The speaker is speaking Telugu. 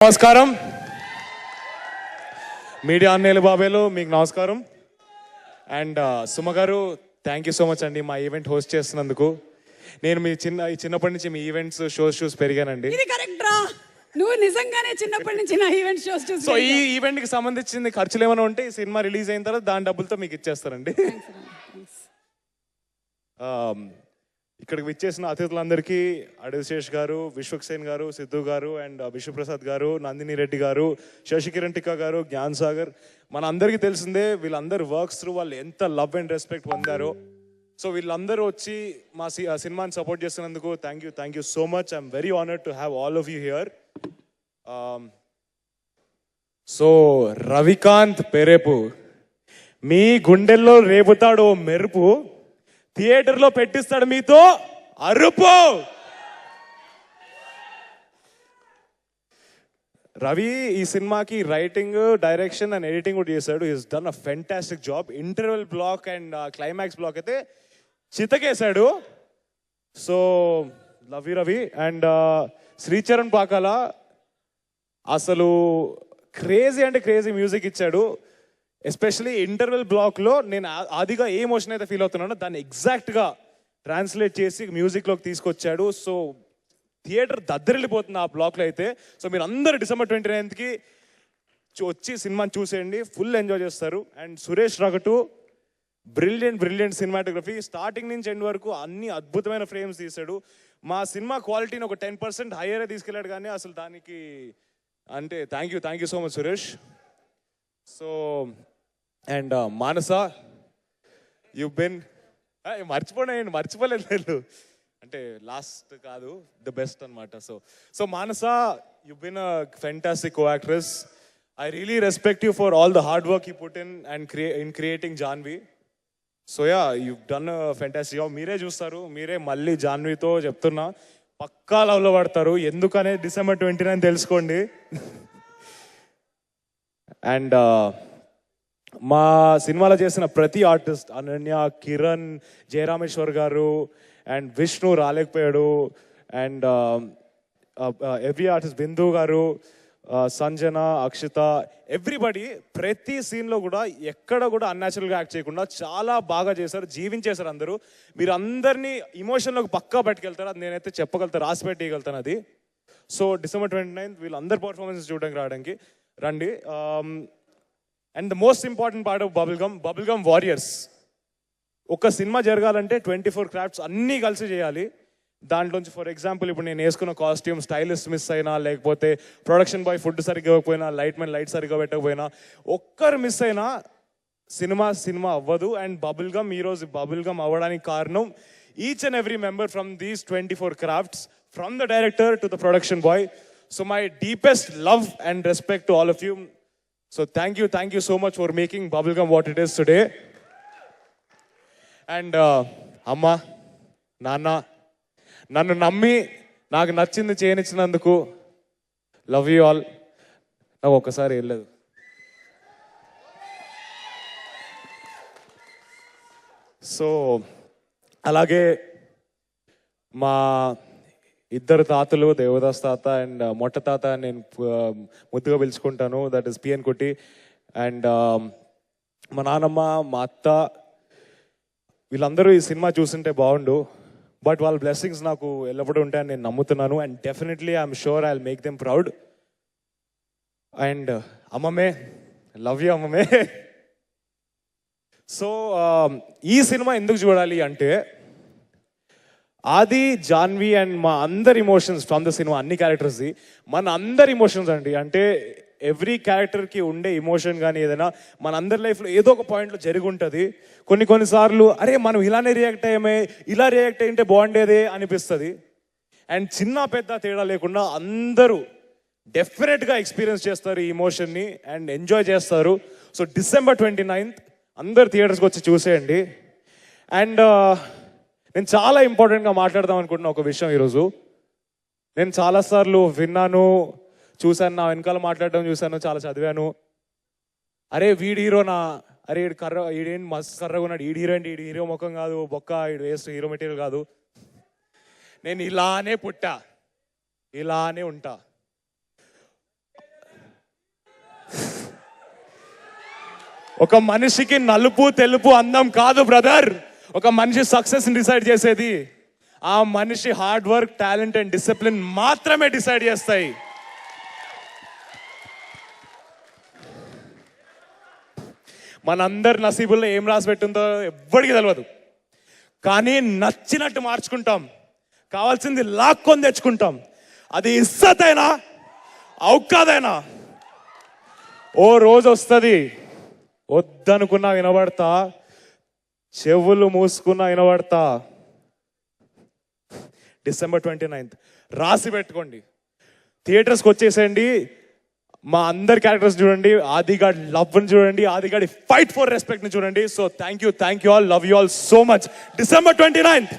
నమస్కారం మీడియా అన్నయ్యలు బాబాయ్లు మీకు నమస్కారం. అండ్ సుమ గారు థ్యాంక్ యూ సో మచ్ అండి మా ఈవెంట్ హోస్ట్ చేస్తున్నందుకు. నేను మీ చిన్నప్పటి నుంచి మీ ఈవెంట్స్ షోస్ పెరిగానండి. ఇది కరెక్ట్ రా, నువ్వు నిజంగానే చిన్నప్పటి నుంచి నా ఈవెంట్ షోస్ చూసి. సో ఈ ఈవెంట్ కి సంబంధించిన ఖర్చులు ఏమైనా ఉంటే ఈ సినిమా రిలీజ్ అయిన తర్వాత దాని డబ్బులతో మీకు ఇచ్చేస్తారండి. ఇక్కడికి విచ్చేసిన అతిథులందరికీ అడిశేష్ గారు, విశ్వక్సేన్ గారు, సిద్ధు గారు అండ్ విశ్వప్రసాద్ గారు, నందిని రెడ్డి గారు, శశికిరణ్ టిక్కా గారు, జ్ఞాన్ సాగర్, మన అందరికీ తెలిసిందే వీళ్ళందరూ వర్క్స్ త్రూ వాళ్ళు ఎంత లవ్ అండ్ రెస్పెక్ట్ పొందారో. సో వీళ్ళందరూ వచ్చి మా సినిమాని సపోర్ట్ చేస్తున్నందుకు thank you so much. I'm very honoured to have all of you here. So Ravikanth Perepu మీ గుండెల్లో రేపుతాడు మెరుపు, థియేటర్లో పెట్టిస్తాడు మీతో అరుపు. రవి ఈ సినిమాకి రైటింగ్, డైరెక్షన్ అండ్ ఎడిటింగ్ కూడా చేశాడు. He's done a fantastic job. Interval block and climax block అయితే చితకేశాడు. So love you Ravi. And Sricharan Pakala అసలు క్రేజీ అంటే క్రేజీ మ్యూజిక్ ఇచ్చాడు. ఎస్పెషలీ ఇంటర్వెల్ బ్లాక్లో నేను ఆదిగా ఏ ఎమోషన్ అయితే ఫీల్ అవుతున్నానో దాన్ని ఎగ్జాక్ట్గా ట్రాన్స్లేట్ చేసి మ్యూజిక్లోకి తీసుకొచ్చాడు. సో థియేటర్ దద్దరిల్లిపోతుంది ఆ బ్లాక్లో అయితే. సో మీరు అందరూ December 29కి వచ్చి సినిమాని చూసేయండి, ఫుల్ ఎంజాయ్ చేస్తారు. And Suresh Ragutu brilliant cinematography, starting నుంచి ఎండ్ వరకు అన్ని అద్భుతమైన ఫ్రేమ్స్ తీశాడు. మా సినిమా క్వాలిటీని ఒక 10% హయ్యరే తీసుకెళ్ళాడు. కానీ అసలు దానికి అంటే thank you so much Suresh. So and Manasa you been మర్చిపోలేదు నేను అంటే లాస్ట్ కాదు ద బెస్ట్ అనమాట. So Manasa you been a fantastic co actress. I really respect you for all the hard work you put in creating Janvi. So yeah you done a fantastic job. మీరే చూస్తారు, మీరే మళ్ళీ జాన్వితో చెప్తున్నా పక్కా లవ్లో పడతారు. ఎందుకనే December 29 తెలుసుకోండి. అండ్ మా సినిమాలో చేసిన ప్రతి ఆర్టిస్ట్ అనన్య, కిరణ్, జయరామేశ్వర్ గారు అండ్ విష్ణు రాలేకపోయాడు. And every artist Bindu garu, Sanjana, Akshita, everybody ప్రతి సీన్లో కూడా ఎక్కడ కూడా అన్యాచురల్గా యాక్ట్ చేయకుండా చాలా బాగా చేశారు, జీవించేశారు అందరూ. మీరు అందరినీ ఇమోషన్లోకి పక్కా పట్టుకెళ్తారు, అది నేనైతే చెప్పగలుగుతాను, రాసి పెట్టగలుగుతాను అది. సో December 29 వీళ్ళందరి పర్ఫార్మెన్సెస్ చూడడానికి రావడానికి రండి. And the most important part of bubblegum warriors. ఒక సినిమా జరగాలంటే 24 క్రాఫ్ట్స్ అన్నీ కలిసి చేయాలి. దాంట్లోంచి ఫర్ ఎగ్జాంపుల్ ఇప్పుడు నేను వేసుకున్న కాస్ట్యూమ్ స్టైలిస్ట్ మిస్ అయినా, లేకపోతే ప్రొడక్షన్ బాయ్ ఫుడ్ సరిగ్గా ఇవ్వకపోయినా, లైట్ సరిగ్గా పెట్టకపోయినా, ఒక్కరు మిస్ అయినా సినిమా అవ్వదు. అండ్ బబుల్గమ్ ఈరోజు బబుల్గమ్ అవ్వడానికి కారణం each and every member from these 24 crafts, from the director to the production bye. So my deepest love and respect to all of you. So thank you so much for making Bubblegum what it is today. And Amma, Nana, నన్ను నమ్మి నాకు నచ్చింది చేయనిచ్చినందుకు లవ్ యూ ఆల్. నాకు ఒక్కసారి వెళ్ళలేదు. సో అలాగే మా ఇద్దరు తాతలు, దేవదాస్ తాత అండ్ మొట్ట తాత నేను ముద్దుగా పిలుచుకుంటాను, దట్ ఈస్ పిఎన్ కుట్టి. అండ్ మా నాన్నమ్మ, మా అత్త, వీళ్ళందరూ ఈ సినిమా చూస్తుంటే బాగుండు. బట్ వాళ్ళ బ్లెస్సింగ్స్ నాకు ఎల్లప్పుడూ ఉంటాయని నేను నమ్ముతున్నాను. And definitely I'm sure I will make them proud. And అమ్మమ్మే, లవ్ యూ అమ్మమ్మే. సో ఈ సినిమా ఎందుకు చూడాలి అంటే ఆది, జాన్వి అండ్ మా అందరి ఇమోషన్స్ ఫ్రమ్ ద సినిమా, అన్ని క్యారెక్టర్స్ది మన అందరి ఇమోషన్స్ అండి. అంటే ఎవ్రీ క్యారెక్టర్కి ఉండే ఇమోషన్ కానీ ఏదైనా మన అందరి లైఫ్లో ఏదో ఒక పాయింట్లో జరిగి ఉంటుంది. కొన్నిసార్లు అరే మనం ఇలానే రియాక్ట్ అయ్యామే, ఇలా రియాక్ట్ అయ్యింటే బాగుండేదే అనిపిస్తుంది. అండ్ చిన్న పెద్ద తేడా లేకుండా అందరూ డెఫినెట్గా ఎక్స్పీరియన్స్ చేస్తారు ఈ ఇమోషన్ని అండ్ ఎంజాయ్ చేస్తారు. సో December 29 అందరు థియేటర్స్కి వచ్చి చూసేయండి. అండ్ నేను చాలా ఇంపార్టెంట్గా మాట్లాడదాం అనుకుంటున్నా ఒక విషయం. ఈరోజు నేను చాలాసార్లు విన్నాను, చూశాను, నా వెనకాల మాట్లాడడం చూశాను, చాలా చదివాను. అరే వీడి హీరోనా, అరే ఈడేంటి మస్తు కర్రగా ఉన్నాడు, ఈడు హీరో ఏంటి, ఈడు హీరో ముఖం కాదు, బొక్క, ఈడు వేస్ట్ హీరో మెటీరియల్ కాదు. నేను ఇలానే పుట్టా, ఇలానే ఉంటా. ఒక మనిషికి నలుపు తెలుపు అందం కాదు బ్రదర్. ఒక మనిషి సక్సెస్ డిసైడ్ చేసేది ఆ మనిషి hard work, talent and discipline మాత్రమే డిసైడ్ చేస్తాయి. మనందరి నసీబుల్లో ఏం రాసి పెట్టిందో ఎవ్వడికి తెలియదు. కానీ నచ్చినట్టు మార్చుకుంటాం, కావాల్సింది లాక్కొని తెచ్చుకుంటాం. అది ఇజ్జత్ అయినా ఔకాదైనా ఓ రోజు వస్తుంది, వద్దనుకున్నా వినబడతా, చెవులు మూసుకున్నా వినబడతా. December 29th రాసి పెట్టుకోండి. థియేటర్స్కి వచ్చేసేయండి. మా అందరి క్యారెక్టర్స్ చూడండి, ఆదిగాడ్ లవ్ని చూడండి, ఆదిగాడి ఫైట్ ఫర్ రెస్పెక్ట్ని చూడండి. So thank you all, love you all so much. December 29th.